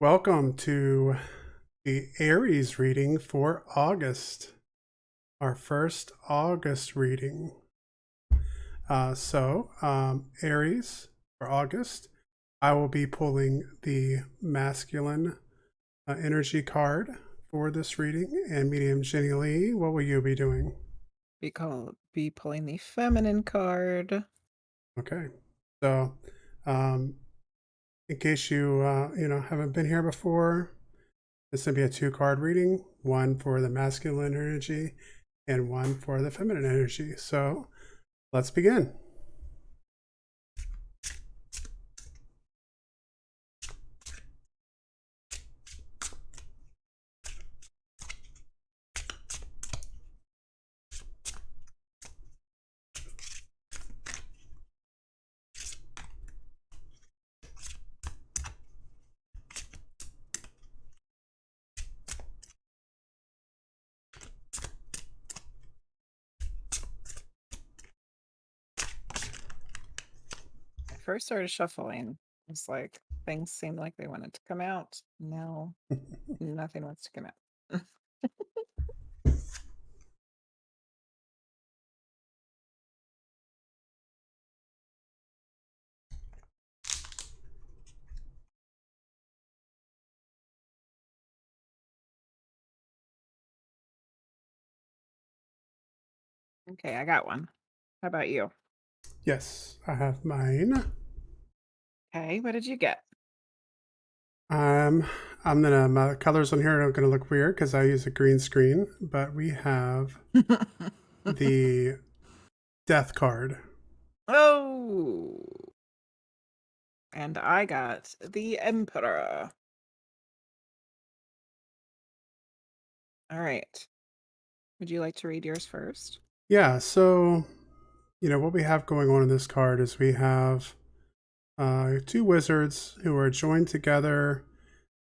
Welcome to the Aries reading for August, our first August reading. Aries for August, I will be pulling the masculine energy card for this reading, and medium Jenny Lee, what will you be doing? Be pulling the feminine card. Okay, so um, in case you haven't been here before, this will be a two-card reading, one for the masculine energy and one for the feminine energy. So let's begin. I first started shuffling. It's like things seemed like they wanted to come out. No, nothing wants to come out. Okay, I got one. How about you? Yes, I have mine. Okay, what did you get? Um, my colors on here are gonna look weird because I use a green screen, but we have the death card. Oh, and I got the Emperor. All right. Would you like to read yours first? Yeah, so what we have going on in this card is we have two wizards who are joined together.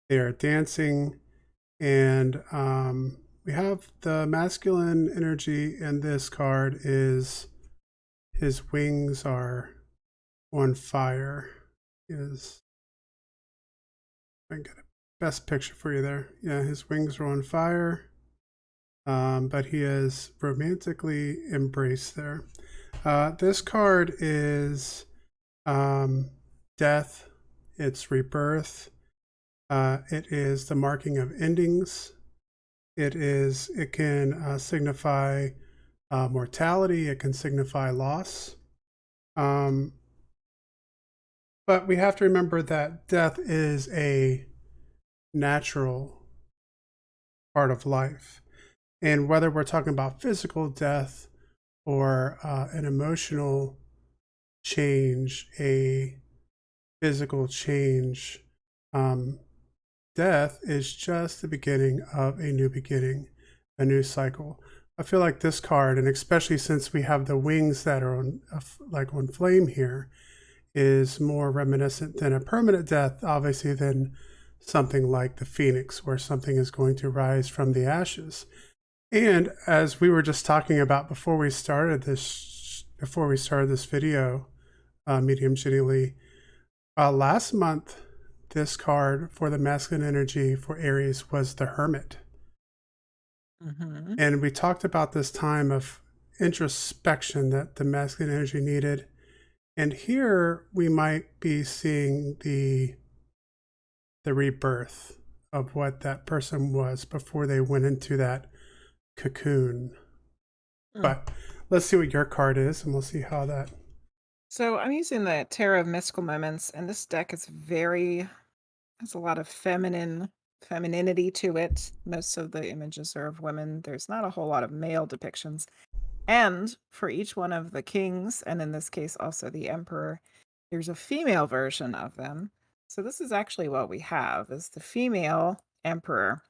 They are dancing, and we have the masculine energy in this card is his wings are on fire. Is I can get a best picture for you there. Yeah, his wings are on fire, but he is romantically embraced there. This card is um, death. It's rebirth. It is the marking of endings. It can signify mortality. It can signify loss. Um, but we have to remember that death is a natural part of life. And whether we're talking about physical death or an emotional change, a physical change, um, death is just the beginning of a new beginning, a new cycle. I feel like this card, and especially since we have the wings that are on flame here, is more reminiscent than a permanent death, obviously, than something like the phoenix, where something is going to rise from the ashes. And as we were just talking about before we started this video, medium Jenny Lee, last month, this card for the masculine energy for Aries was the Hermit. Mm-hmm. And we talked about this time of introspection that the masculine energy needed. And here we might be seeing the rebirth of what that person was before they went into that cocoon. Mm. But let's see what your card is, and we'll see how that. So I'm using the Tarot of Mystical Moments, and this deck is very has a lot of femininity to it. Most of the images are of women. There's not a whole lot of male depictions. And for each one of the kings, and in this case also the emperor, there's a female version of them. So this is actually what we have is the female emperor.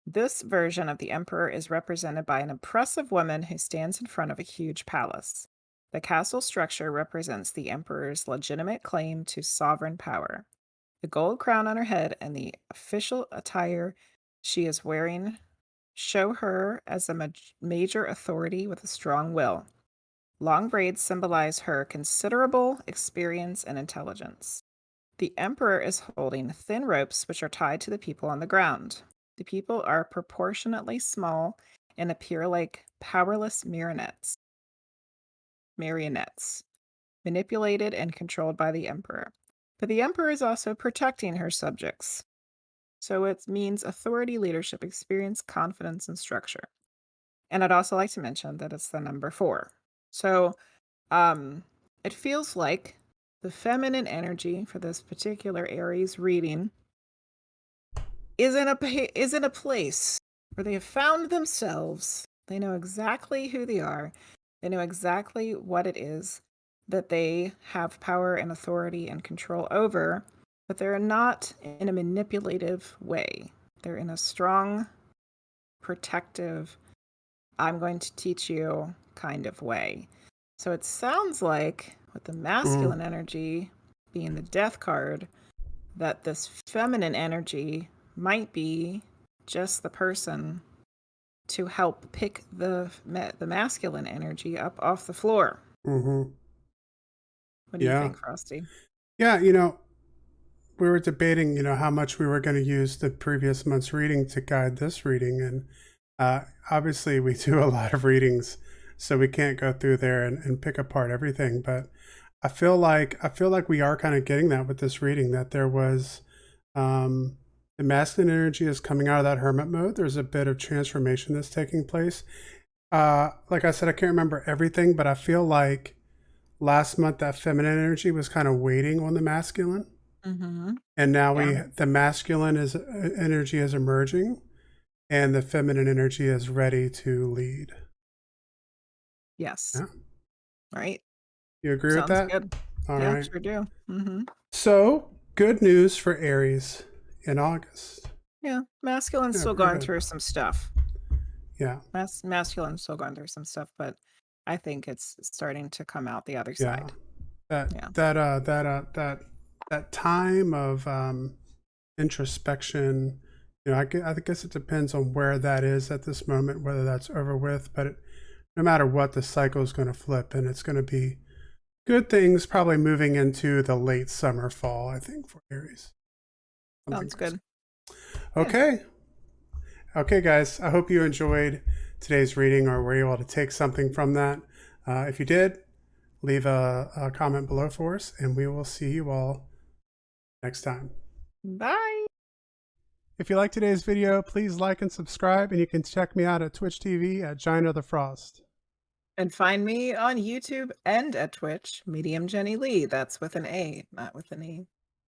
This version of the emperor is represented by an impressive woman who stands in front of a huge palace. The castle structure represents the emperor's legitimate claim to sovereign power. The gold crown on her head and the official attire she is wearing show her as a major authority with a strong will. Long braids symbolize her considerable experience and intelligence. The emperor is holding thin ropes which are tied to the people on the ground. The people are proportionately small and appear like powerless marionettes, manipulated and controlled by the emperor. But the emperor is also protecting her subjects. So it means authority, leadership, experience, confidence, and structure. And I'd also like to mention that it's the number 4. So um, it feels like the feminine energy for this particular Aries reading is in a place where they have found themselves. They know exactly who they are. They know exactly what it is that they have power and authority and control over, but they're not in a manipulative way. They're in a strong, protective, I'm going to teach you kind of way. So it sounds like with the Mm, masculine energy being the death card, that this feminine energy might be just the person to help pick the masculine energy up off the floor. mm-hmm. What do you Yeah. think, Frosty? Yeah, we were debating, how much we were going to use the previous month's reading to guide this reading. And obviously, we do a lot of readings, so we can't go through there and pick apart everything. But I feel like we are kind of getting that with this reading, that there was um, the masculine energy is coming out of that hermit mode. There's a bit of transformation that's taking place. Like I said, I can't remember everything, but I feel like last month that feminine energy was kind of waiting on the masculine, Mm-hmm. and now Yeah. the masculine is energy is emerging, and the feminine energy is ready to lead. Yes. Yeah, Right. you agree with Sounds that? good. All Yeah, right. sure do. Mm-hmm. So good news for Aries in August. Yeah. Masculine's Yeah, still very going good. through some stuff. Yeah, Masculine's still going through some stuff, but I think it's starting to come out the other yeah. side. That Yeah. that that time of introspection. I guess it depends on where that is at this moment, whether that's over with. But no matter what, the cycle is going to flip, and it's going to be good things. Probably moving into the late summer, fall. I think for Aries, something Sounds crazy. good. Good. Okay, okay, guys. I hope you enjoyed today's reading, or were able to take something from that. If you did, leave a comment below for us, and we will see you all next time. Bye. If you like today's video, please like and subscribe, and you can check me out at Twitch TV at Giant of the Frost. And find me on YouTube and at Twitch, Medium Jenny Lee. That's with an A, not with an E.